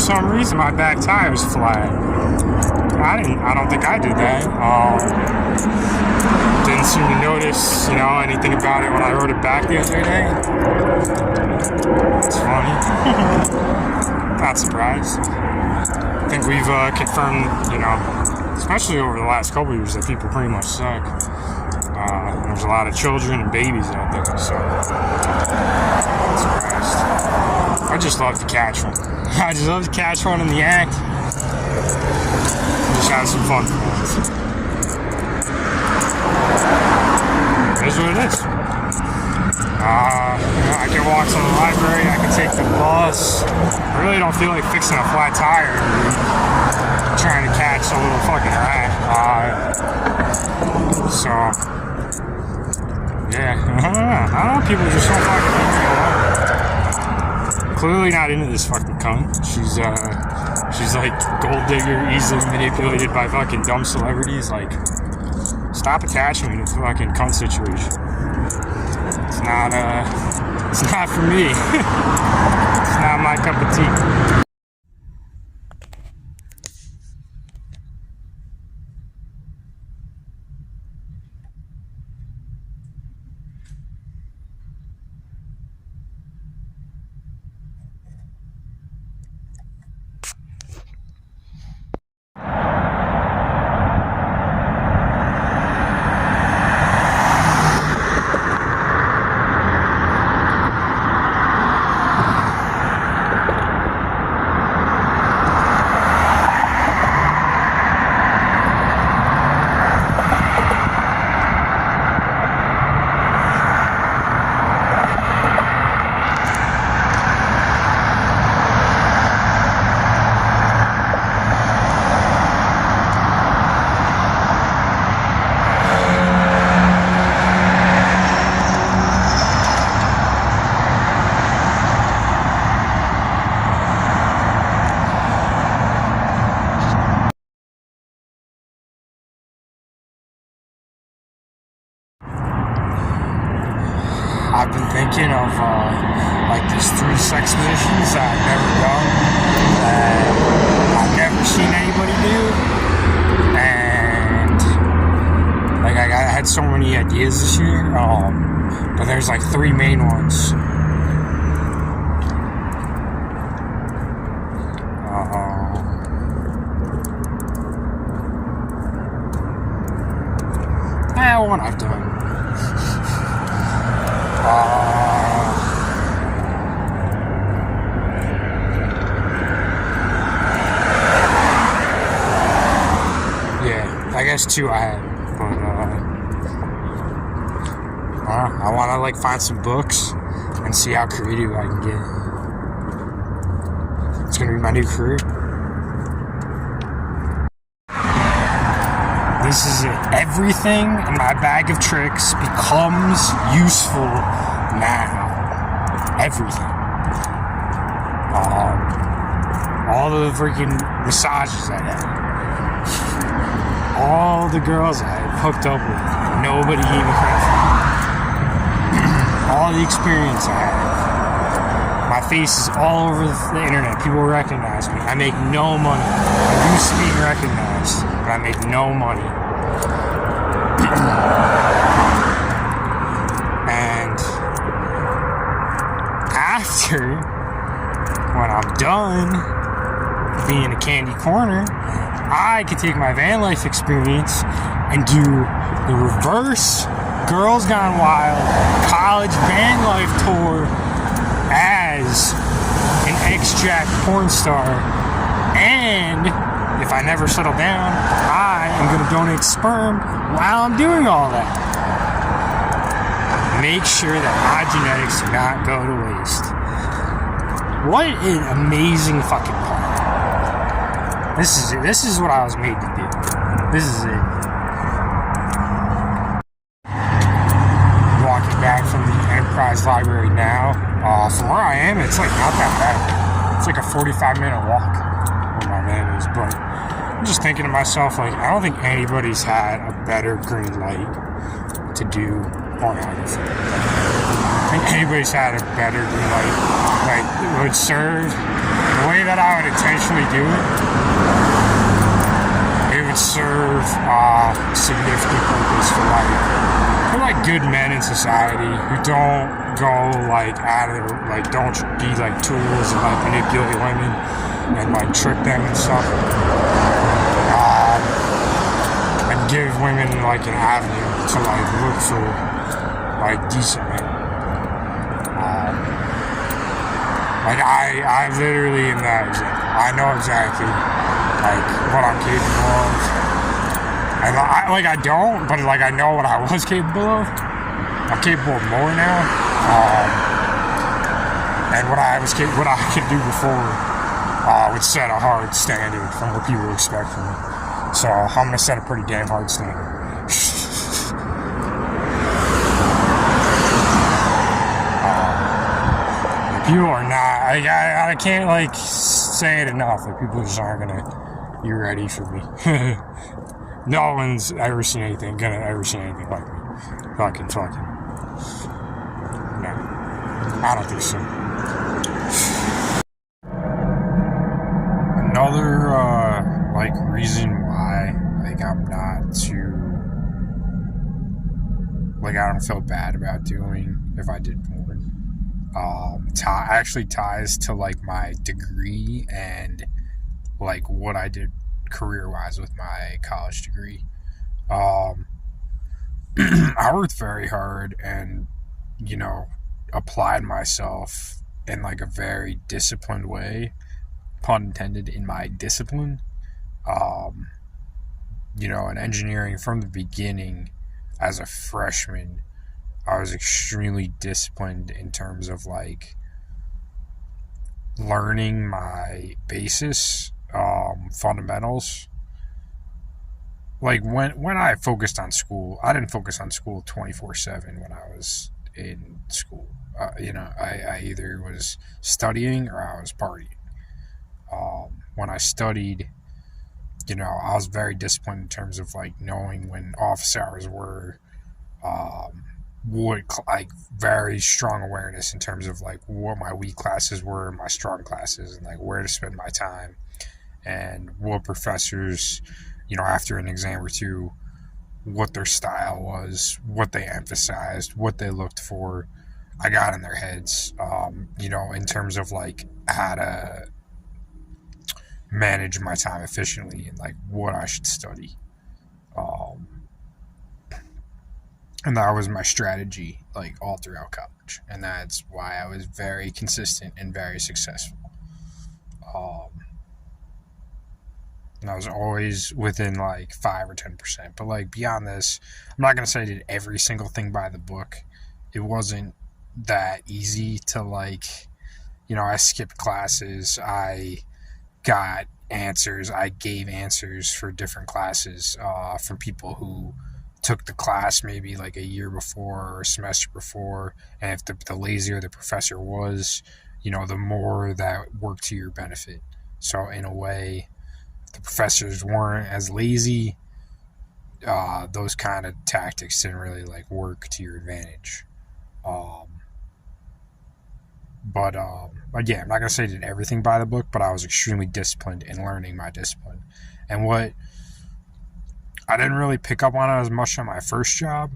some reason my back tire was flat. I don't think I did that. Didn't seem to notice, anything about it when I rode it back the other day. It's funny. Not surprised. I think we've confirmed, especially over the last couple of years, that people pretty much suck. There's a lot of children and babies out there, so not surprised. I just love to catch one. I just love to catch one in the act. Just have some fun. It is what it is. I can walk to the library, I can take the bus. I really don't feel like fixing a flat tire. I'm trying to catch a little fucking rat. Yeah. I don't know, people are just so fucking angry. Clearly not into this fucking cunt. She's like gold digger, easily manipulated by fucking dumb celebrities. Like, stop attaching me to the fucking cunt situation. It's not for me. It's not my cup of tea. I've been thinking of these 3 sex missions that I've never done, that I've never seen anybody do, and I had so many ideas this year, but there's 3 main ones. One I've done. I guess 2 I have, but I want to find some books and see how creative I can get. It's gonna be my new career. This is it. Everything in my bag of tricks becomes useful now. Everything. All the freaking massages I had. All the girls I've hooked up with, nobody gave me credit for. All the experience I have. My face is all over the internet. People recognize me. I make no money. I'm used to being recognized, but I make no money. And after, when I'm done being a candy corner, I could take my van life experience and do the reverse Girls Gone Wild college van life tour as an ex-jack porn star. And if I never settle down, I am going to donate sperm while I'm doing all that. Make sure that my genetics do not go to waste. What an amazing fucking part. This is it. This is what I was made to do. This is it. Walking back from the Enterprise Library now. From where I am, it's not that bad. It's a 45-minute walk where my van is. But I'm just thinking to myself, I don't think anybody's had a better green light to do pornography. I think anybody's had a better green light. It would serve the way that I would intentionally do it would serve significant purpose for good men in society who don't go out of their, don't be tools and manipulate women and trick them and stuff. And give women an avenue to look for decent men. I literally am that example. I know exactly what I'm capable of. I don't, but I know what I was capable of. I'm capable of more now. And what I could do before would set a hard standard from what people expect from me. So I'm gonna set a pretty damn hard standard. People are not. I can't say it enough. People just aren't gonna be ready for me. No one's ever seen anything like me. Fucking. No, I don't think so. Another reason why I'm not too I don't feel bad about doing if I did porn. Actually ties to my degree and what I did career-wise with my college degree. I worked very hard and applied myself in a very disciplined way, pun intended, in my discipline. In engineering from the beginning as a freshman, I was extremely disciplined in terms of learning my basis, fundamentals. When I focused on school, I didn't focus on school 24/7 when I was in school. I either was studying or I was partying. When I studied, I was very disciplined in terms of knowing when office hours were, very strong awareness in terms of what my weak classes were, my strong classes, and where to spend my time, and what professors, after an exam or two, what their style was, what they emphasized, what they looked for. I got in their heads, in terms of how to manage my time efficiently and what I should study. And that was my strategy all throughout college, and that's why I was very consistent and very successful. And I was always within 5 or 10%, but beyond this, I'm not gonna say I did every single thing by the book. It wasn't that easy to I skipped classes, I got answers, I gave answers for different classes from people who took the class maybe a year before or a semester before, and if the lazier the professor was, the more that worked to your benefit. So in a way, if the professors weren't as lazy, those kind of tactics didn't really work to your advantage. But yeah, I'm not gonna say I did everything by the book, but I was extremely disciplined in learning my discipline. And what I didn't really pick up on it as much on my first job,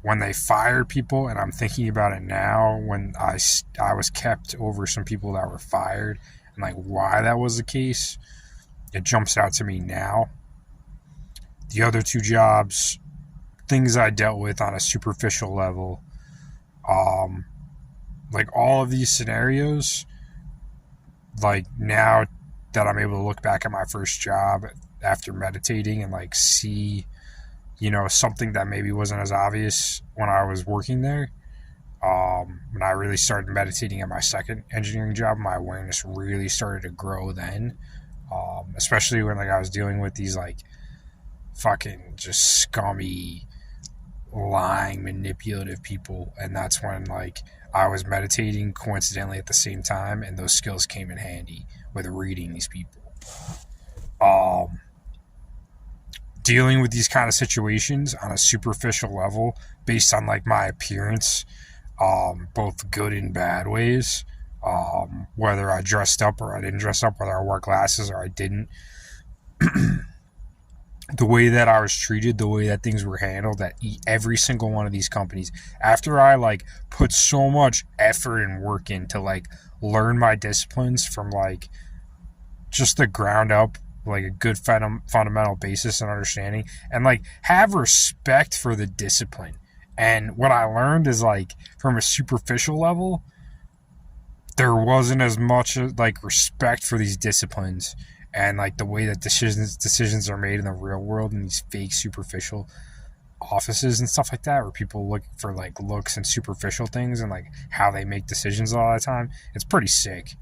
when they fired people, and I'm thinking about it now, when I was kept over some people that were fired, and why that was the case, it jumps out to me now. The other two jobs, things I dealt with on a superficial level, all of these scenarios, now that I'm able to look back at my first job after meditating and see, something that maybe wasn't as obvious when I was working there. When I really started meditating at my second engineering job, my awareness really started to grow then. Especially when I was dealing with these fucking just scummy, lying, manipulative people, and that's when I was meditating coincidentally at the same time, and those skills came in handy with reading these people. Dealing with these kind of situations on a superficial level based on my appearance, both good and bad ways, Whether I dressed up or I didn't dress up, whether I wore glasses or I didn't. The way that I was treated, the way that things were handled at every single one of these companies, after I like put so much effort and work in to like learn my disciplines from like just the ground up, like a good fundamental basis and understanding, and like have respect for the discipline. And what I learned is like from a superficial level, there wasn't as much like respect for these disciplines and like the way that decisions are made in the real world in these fake superficial offices and stuff like that, where people look for like looks and superficial things and like how they make decisions all the time. It's pretty sick.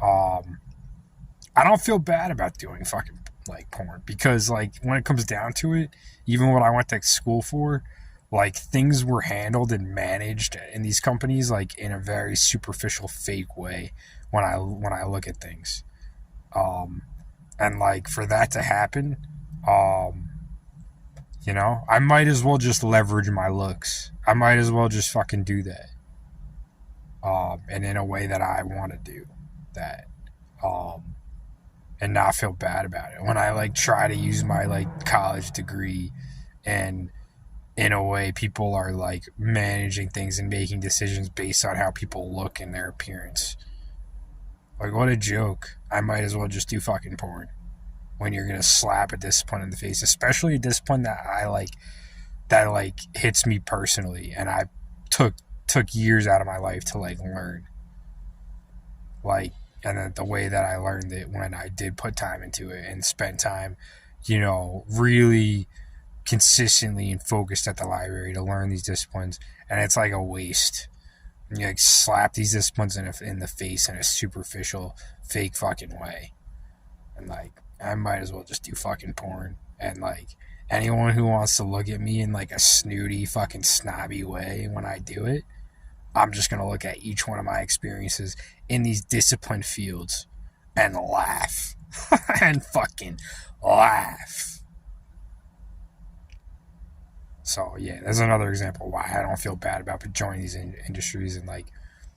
I don't feel bad about doing fucking like porn, because like when it comes down to it, even what I went to school for, like things were handled and managed in these companies like in a very superficial, fake way when I look at things. And like for that to happen, you know, I might as well just leverage my looks. I might as well just fucking do that. And in a way that I want to do that. And not feel bad about it. When I like try to use my like college degree, and in a way people are like managing things and making decisions based on how people look and their appearance. Like, what a joke. I might as well just do fucking porn when you're gonna slap a discipline in the face, especially a discipline that I like, that like hits me personally, and I took years out of my life to like learn. Like, and then the way that I learned it, when I did put time into it and spend time, you know, really consistently and focused at the library to learn these disciplines, and it's like a waste. You like slap these disciplines in the face in a superficial, fake fucking way. And like, I might as well just do fucking porn. And like, anyone who wants to look at me in like a snooty, fucking snobby way when I do it, I'm just gonna look at each one of my experiences in these disciplined fields and laugh. And fucking laugh. So yeah, there's another example why I don't feel bad about joining these industries, and like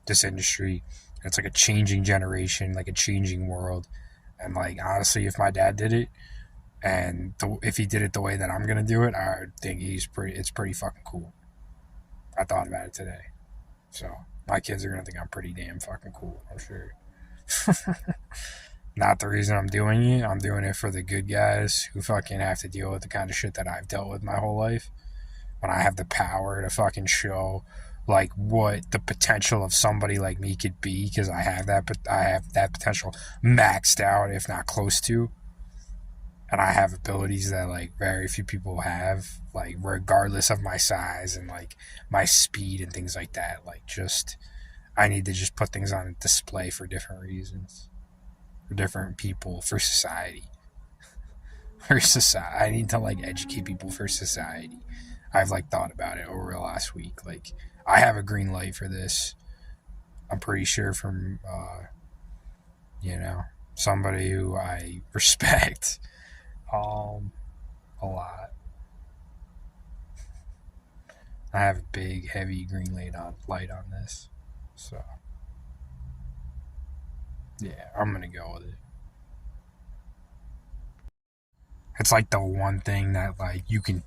this industry. It's like a changing generation, like a changing world. And like, honestly, if my dad did it, and if he did it the way that I'm gonna do it, I think it's pretty fucking cool. I thought about it today. So my kids are gonna think I'm pretty damn fucking cool, I'm sure. Not the reason I'm doing it. I'm doing it for the good guys who fucking have to deal with the kind of shit that I've dealt with my whole life. When I have the power to fucking show like what the potential of somebody like me could be, because I have that potential maxed out, if not close to. And I have abilities that like very few people have, like regardless of my size and like my speed and things like that. Like, just I need to just put things on display for different reasons, for different people, for society. For society, I need to like educate people for society. I've like thought about it over the last week. Like, I have a green light for this. I'm pretty sure from, you know, somebody who I respect a lot. I have a big, heavy green light on this. So, yeah, I'm gonna go with it. It's like the one thing that like you can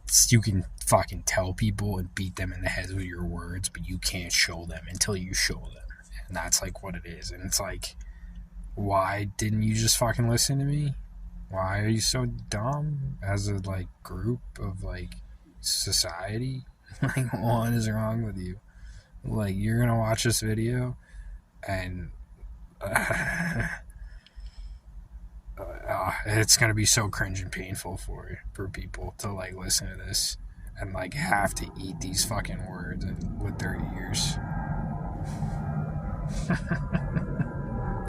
fucking tell people and beat them in the head with your words, but you can't show them until you show them. And that's like what it is. And it's like, why didn't you just fucking listen to me? Why are you so dumb as a like group of like society? Like, what is wrong with you? Like, you're gonna watch this video and it's gonna be so cringe and painful for people to like listen to this and like have to eat these fucking words with their ears.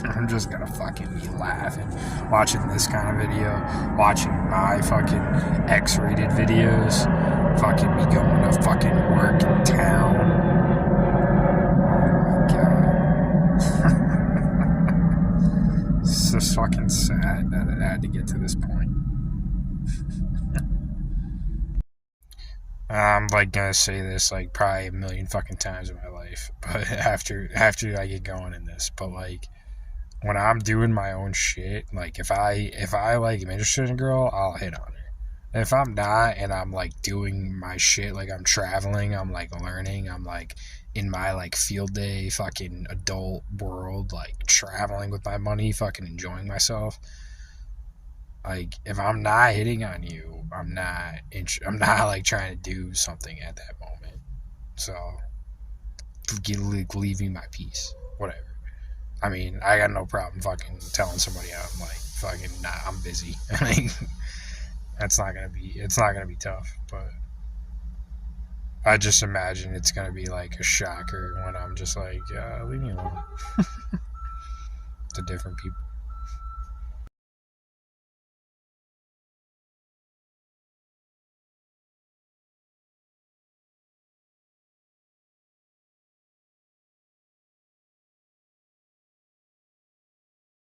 I'm just gonna fucking be laughing watching this kind of video, watching my fucking X-rated videos, fucking me going to fucking work in town. Oh my god. It's just fucking sad that it had to get to this point. like gonna say this like probably a million fucking times in my life, but after I get going in this, but like when I'm doing my own shit, like if I like am interested in a girl, I'll hit on her. And if I'm not, and I'm like doing my shit, like I'm traveling, I'm like learning, I'm like in my like field day fucking adult world, like traveling with my money, fucking enjoying myself. Like if I'm not hitting on you, I'm not like trying to do something at that moment. So leaving my peace, whatever. I mean, I got no problem fucking telling somebody I'm like fucking nah, I'm busy. Like it's not gonna be tough, but I just imagine it's gonna be like a shocker when I'm just like, leave me alone. To different people.